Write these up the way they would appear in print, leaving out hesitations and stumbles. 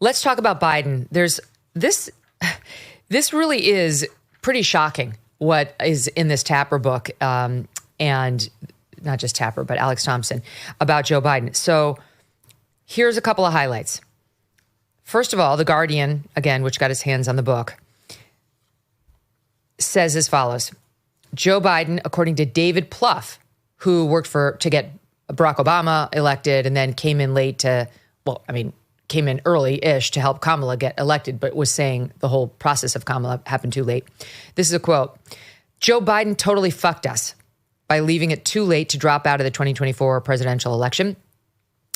Let's talk about Biden. There's this really is pretty shocking what is in this Tapper book, and not just Tapper, but Alex Thompson, about Joe Biden. So here's a couple of highlights. First of all, The Guardian, again, which got his hands on the book, says as follows. Joe Biden, according to David Plouffe, who worked to get Barack Obama elected and then came in came in early-ish to help Kamala get elected, but was saying the whole process of Kamala happened too late. This is a quote. Joe Biden totally fucked us by leaving it too late to drop out of the 2024 presidential election.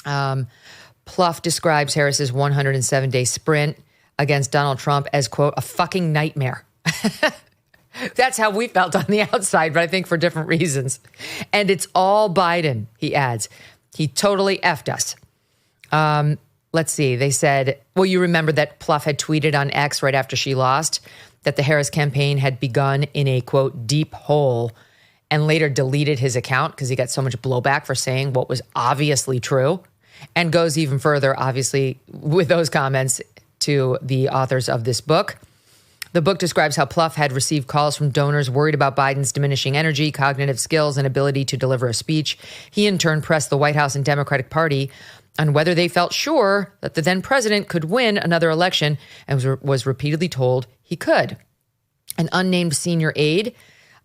Plouffe describes Harris's 107-day sprint against Donald Trump as, quote, a fucking nightmare. That's how we felt on the outside, but I think for different reasons. And it's all Biden, he adds. He totally effed us. Let's see. They said, well, you remember that Plouffe had tweeted on X right after she lost that the Harris campaign had begun in a, quote, deep hole, and later deleted his account because he got so much blowback for saying what was obviously true, and goes even further, obviously, with those comments to the authors of this book. The book describes how Plouffe had received calls from donors worried about Biden's diminishing energy, cognitive skills, and ability to deliver a speech. He, in turn, pressed the White House and Democratic Party on whether they felt sure that the then president could win another election, and was repeatedly told he could. An unnamed senior aide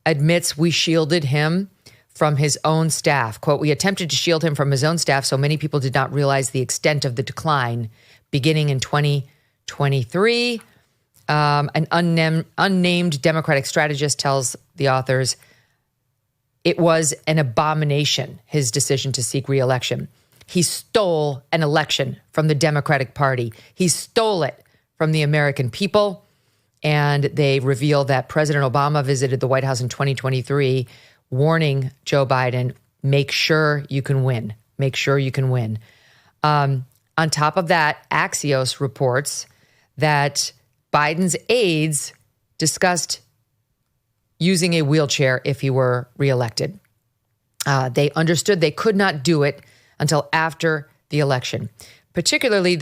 admits we shielded him from his own staff. Quote, we attempted to shield him from his own staff so many people did not realize the extent of the decline. Beginning in 2023, an unnamed Democratic strategist tells the authors it was an abomination, his decision to seek re-election. He stole an election from the Democratic Party. He stole it from the American people. And they reveal that President Obama visited the White House in 2023, warning Joe Biden, make sure you can win. Make sure you can win. On top of that, Axios reports that Biden's aides discussed using a wheelchair if he were reelected. They understood they could not do it until after the election, particularly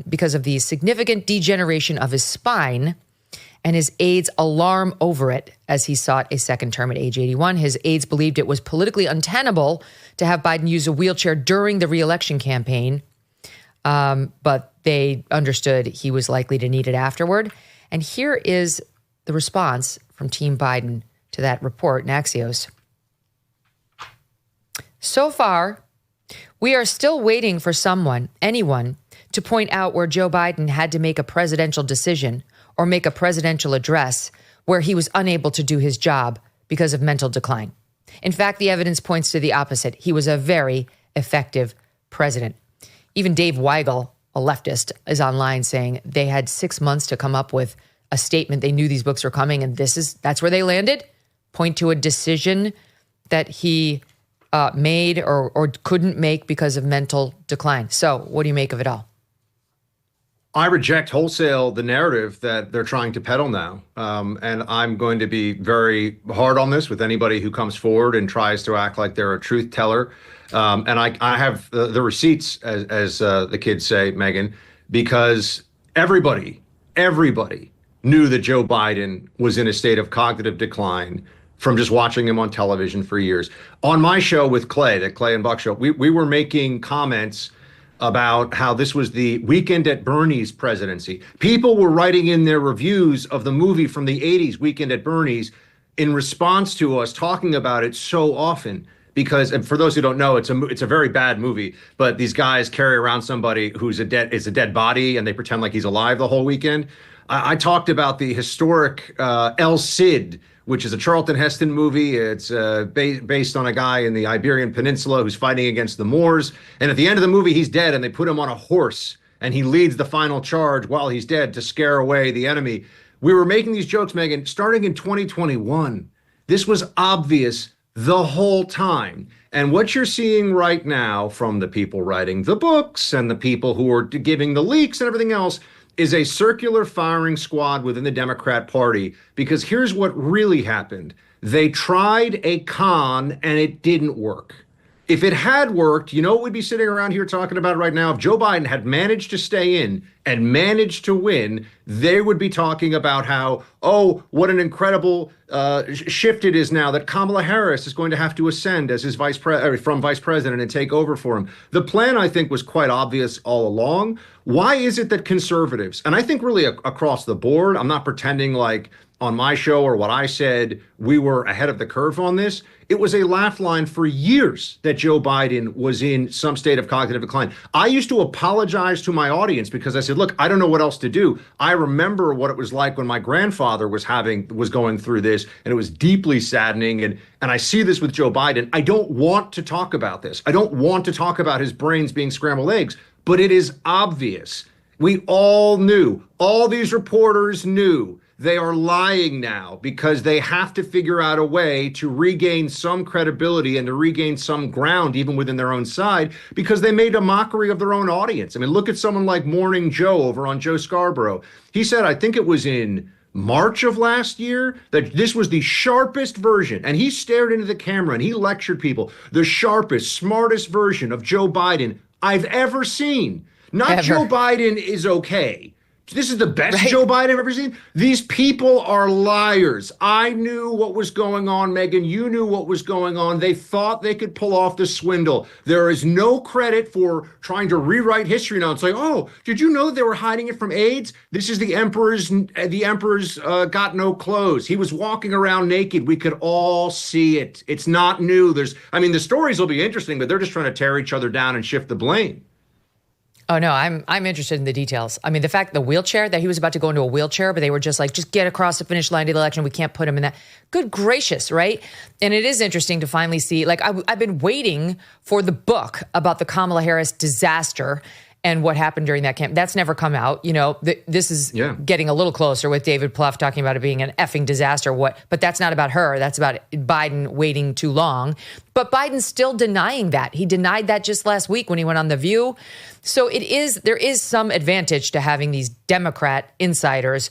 because of the significant degeneration of his spine and his aides' alarm over it as he sought a second term at age 81. His aides believed it was politically untenable to have Biden use a wheelchair during the reelection campaign, but they understood he was likely to need it afterward. And here is the response from Team Biden to that report in Axios. So far, we are still waiting for anyone, to point out where Joe Biden had to make a presidential decision or make a presidential address where he was unable to do his job because of mental decline. In fact, the evidence points to the opposite. He was a very effective president. Even Dave Weigel, a leftist, is online saying they had 6 months to come up with a statement. They knew these books were coming, and that's where they landed. Point to a decision that he made or couldn't make because of mental decline. So what do you make of it all? I reject wholesale the narrative that they're trying to peddle now. And I'm going to be very hard on this with anybody who comes forward and tries to act like they're a truth teller. And I have the receipts, as the kids say, Megyn, because everybody knew that Joe Biden was in a state of cognitive decline from just watching him on television for years. On my show with Clay, the Clay and Buck show, we were making comments about how this was the Weekend at Bernie's presidency. People were writing in their reviews of the movie from the 80s, Weekend at Bernie's, in response to us talking about it so often. Because, and for those who don't know, it's a very bad movie, but these guys carry around somebody who's a dead body and they pretend like he's alive the whole weekend. I talked about the historic El Cid, which is a Charlton Heston movie. It's based on a guy in the Iberian Peninsula who's fighting against the Moors. And at the end of the movie, he's dead, and they put him on a horse, and he leads the final charge while he's dead to scare away the enemy. We were making these jokes, Megyn, starting in 2021. This was obvious the whole time. And what you're seeing right now from the people writing the books and the people who are giving the leaks and everything else is a circular firing squad within the Democrat Party, because here's what really happened. They tried a con and it didn't work. If it had worked, you know what we'd be sitting around here talking about right now? If Joe Biden had managed to stay in and managed to win, they would be talking about how, oh, what an incredible shift it is now that Kamala Harris is going to have to ascend as his vice president and take over for him. The plan, I think, was quite obvious all along. Why is it that conservatives, and I think really across the board, I'm not pretending like on my show or what I said, we were ahead of the curve on this. It was a laugh line for years that Joe Biden was in some state of cognitive decline. I used to apologize to my audience because I said, look, I don't know what else to do. I remember what it was like when my grandfather was going through this, and it was deeply saddening. And I see this with Joe Biden. I don't want to talk about this. I don't want to talk about his brains being scrambled eggs, but it is obvious. We all knew, all these reporters knew. They are lying now because they have to figure out a way to regain some credibility and to regain some ground even within their own side, because they made a mockery of their own audience. I mean, look at someone like Morning Joe over on Joe Scarborough. He said, I think it was in March of last year, that this was the sharpest version. And he stared into the camera and he lectured people, the sharpest, smartest version of Joe Biden I've ever seen. Not ever. Joe Biden is okay. This is the best Joe Biden I've ever seen. These people are liars. I knew what was going on, Megyn. You knew what was going on. They thought they could pull off the swindle. There is no credit for trying to rewrite history now. It's like, oh, did you know that they were hiding it from AIDS? This is the emperor's got no clothes. He was walking around naked. We could all see it. It's not new. The stories will be interesting, but they're just trying to tear each other down and shift the blame. Oh, no, I'm interested in the details. I mean, the fact the wheelchair, that he was about to go into a wheelchair, but they were just like, just get across the finish line of the election. We can't put him in that. Good gracious, right? And it is interesting to finally see, like, I've been waiting for the book about the Kamala Harris disaster and what happened during that camp. That's never come out. You know, this is getting a little closer with David Plouffe talking about it being an effing disaster. But that's not about her. That's about Biden waiting too long. But Biden's still denying that. He denied that just last week when he went on The View. So there is some advantage to having these Democrat insiders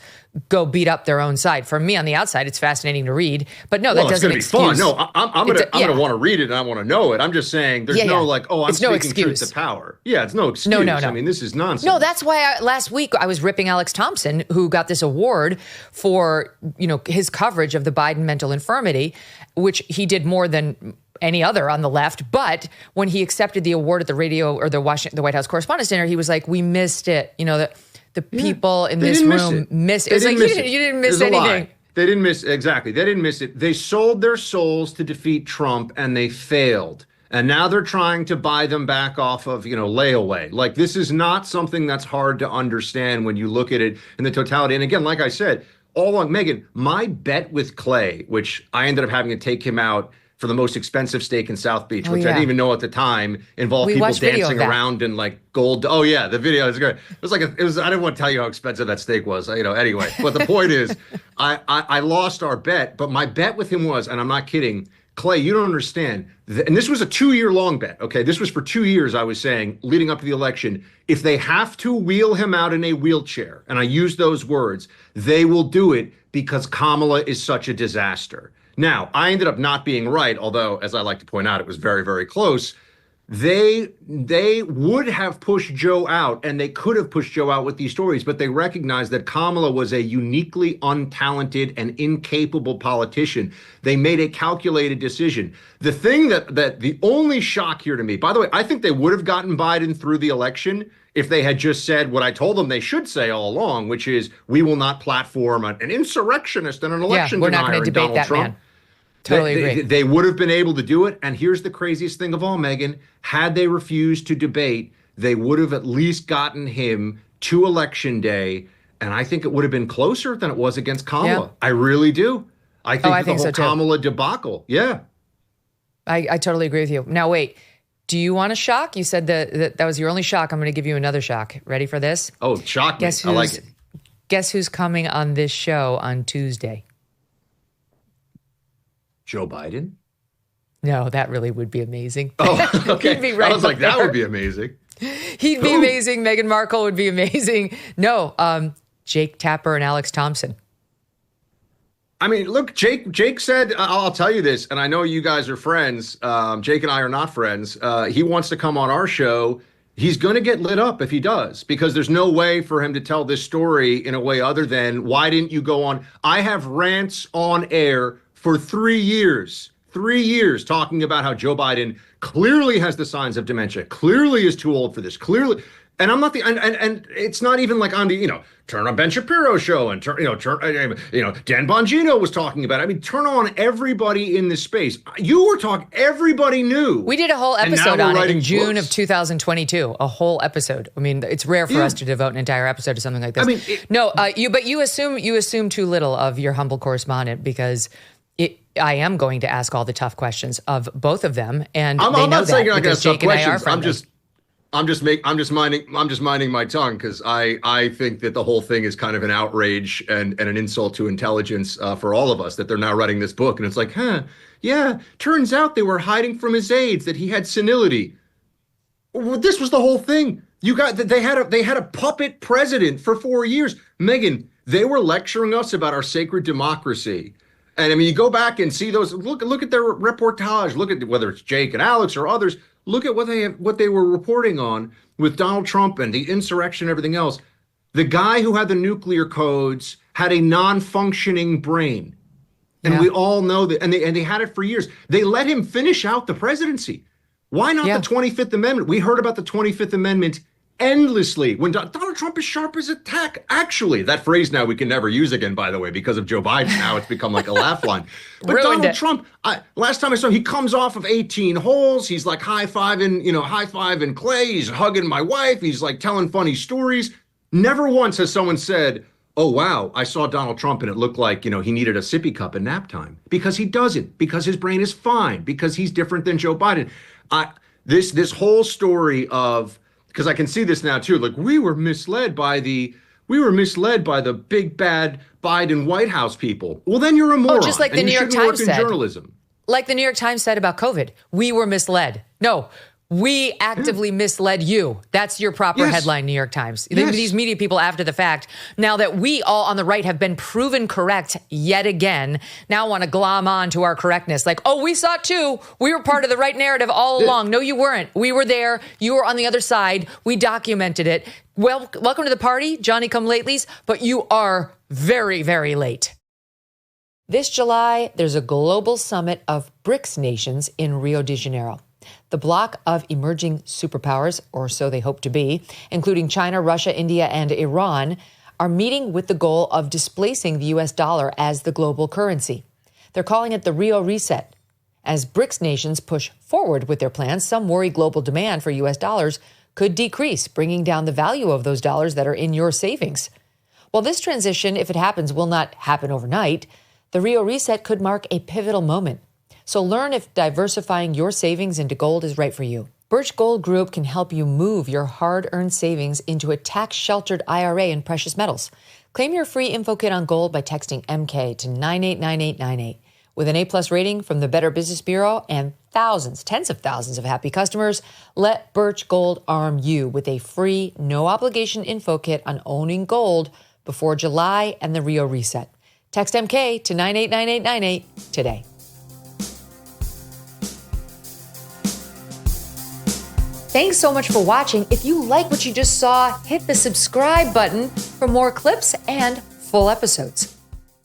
go beat up their own side. For me on the outside, it's fascinating to read. But no, that doesn't excuse. It's going to be fun. No, I'm going to want to read it and I want to know it. I'm just saying there's I'm speaking truth to power. Yeah, it's no excuse. No. I mean, this is nonsense. No, that's why last week I was ripping Alex Thompson, who got this award for, his coverage of the Biden mental infirmity, which he did more than any other on the left. But when he accepted the award at the radio or the White House Correspondents' Dinner, he was like, we missed it. The people in this room missed it. It's like, you didn't miss anything. They didn't miss, exactly. They didn't miss it. They sold their souls to defeat Trump and they failed. And now they're trying to buy them back off of, layaway. Like, this is not something that's hard to understand when you look at it in the totality. And again, like I said, all along, Megyn, my bet with Clay, which I ended up having to take him out for the most expensive steak in South Beach, which I didn't even know at the time involved people dancing around in like gold. Oh yeah, the video is great. It was I didn't want to tell you how expensive that steak was, anyway. But the point is, I lost our bet, but my bet with him was, and I'm not kidding, Clay, you don't understand. And this was a 2-year-long bet, okay? This was for 2 years, I was saying, leading up to the election. If they have to wheel him out in a wheelchair, and I use those words, they will do it because Kamala is such a disaster. Now, I ended up not being right, although, as I like to point out, it was very, very close. They would have pushed Joe out, and they could have pushed Joe out with these stories, but they recognized that Kamala was a uniquely untalented and incapable politician. They made a calculated decision. The thing that the only shock here to me, by the way, I think they would have gotten Biden through the election if they had just said what I told them they should say all along, which is, we will not platform an insurrectionist and an election denier. We're not going to debate that, Trump. Man. Totally agree. They would have been able to do it. And here's the craziest thing of all, Megyn. Had they refused to debate, they would have at least gotten him to Election Day. And I think it would have been closer than it was against Kamala. Yeah. I really do. I think the whole so Kamala debacle. Yeah. I totally agree with you. Now, wait. Do you want a shock? You said that was your only shock. I'm going to give you another shock. Ready for this? Oh, shock me. I like it. Guess who's coming on this show on Tuesday? Joe Biden? No, that really would be amazing. Oh, okay. He'd be right I was like, there. That would be amazing. He'd be amazing. Meghan Markle would be amazing. No, Jake Tapper and Alex Thompson. I mean, look, Jake said, I'll tell you this, and I know you guys are friends. Jake and I are not friends. He wants to come on our show. he's going to get lit up if he does, because there's no way for him to tell this story in a way other than, why didn't you go on? I have rants on air for 3 years, 3 years, talking about how Joe Biden clearly has the signs of dementia, clearly is too old for this, clearly. And I'm not the, and it's not even like on the, turn on Ben Shapiro show and Dan Bongino was talking about it. I mean, turn on everybody in this space. You were talking, everybody knew. We did a whole episode on it in June of 2022, a whole episode. I mean, it's rare for us to devote an entire episode to something like this. I mean, but you assume too little of your humble correspondent, because I am going to ask all the tough questions of both of them, and I'm not saying you're not going to ask tough questions. I'm just minding my tongue, because I think that the whole thing is kind of an outrage and an insult to intelligence for all of us, that they're now writing this book. And it's like, turns out they were hiding from his aides that he had senility. Well, this was the whole thing. They had a puppet president for 4 years. Megyn, they were lecturing us about our sacred democracy. And I mean, you go back and see those, look at their reportage, look at whether it's Jake and Alex or others. Look at what they were reporting on with Donald Trump and the insurrection and everything else. The guy who had the nuclear codes had a non-functioning brain. And we all know that, and they had it for years. They let him finish out the presidency. Why not the 25th Amendment? We heard about the 25th Amendment endlessly when Donald Trump is sharp as a tack. Actually, that phrase now we can never use again, by the way, because of Joe Biden. Now it's become like a laugh line. But Donald Trump, last time I saw him, he comes off of 18 holes. He's like high-fiving Clay. He's hugging my wife. He's like telling funny stories. Never once has someone said, oh, wow, I saw Donald Trump and it looked like, he needed a sippy cup at nap time. Because he doesn't, because his brain is fine, because he's different than Joe Biden. This whole story of, because I can see this now too, like we were misled by the big bad Biden White House people. Well, then you're a moron. Oh, just like the New York Times said. Journalism. Like the New York Times said about COVID, we were misled. No, we actively misled you. That's your proper headline, New York Times. These media people after the fact, now that we all on the right have been proven correct yet again, now want to glom on to our correctness. Like, oh, we saw it too. We were part of the right narrative all along. No, you weren't. We were there. You were on the other side. We documented it. Well, welcome to the party, Johnny-come-latelys, but you are very, very late. This July, there's a global summit of BRICS nations in Rio de Janeiro. The bloc of emerging superpowers, or so they hope to be, including China, Russia, India, and Iran, are meeting with the goal of displacing the U.S. dollar as the global currency. They're calling it the Rio Reset. As BRICS nations push forward with their plans, some worry global demand for U.S. dollars could decrease, bringing down the value of those dollars that are in your savings. While this transition, if it happens, will not happen overnight, the Rio Reset could mark a pivotal moment. So learn if diversifying your savings into gold is right for you. Birch Gold Group can help you move your hard-earned savings into a tax-sheltered IRA in precious metals. Claim your free info kit on gold by texting MK to 989898. With an A-plus rating from the Better Business Bureau and thousands, tens of thousands of happy customers, let Birch Gold arm you with a free, no-obligation info kit on owning gold before July and the Rio Reset. Text MK to 989898 today. Thanks so much for watching. If you like what you just saw, hit the subscribe button for more clips and full episodes.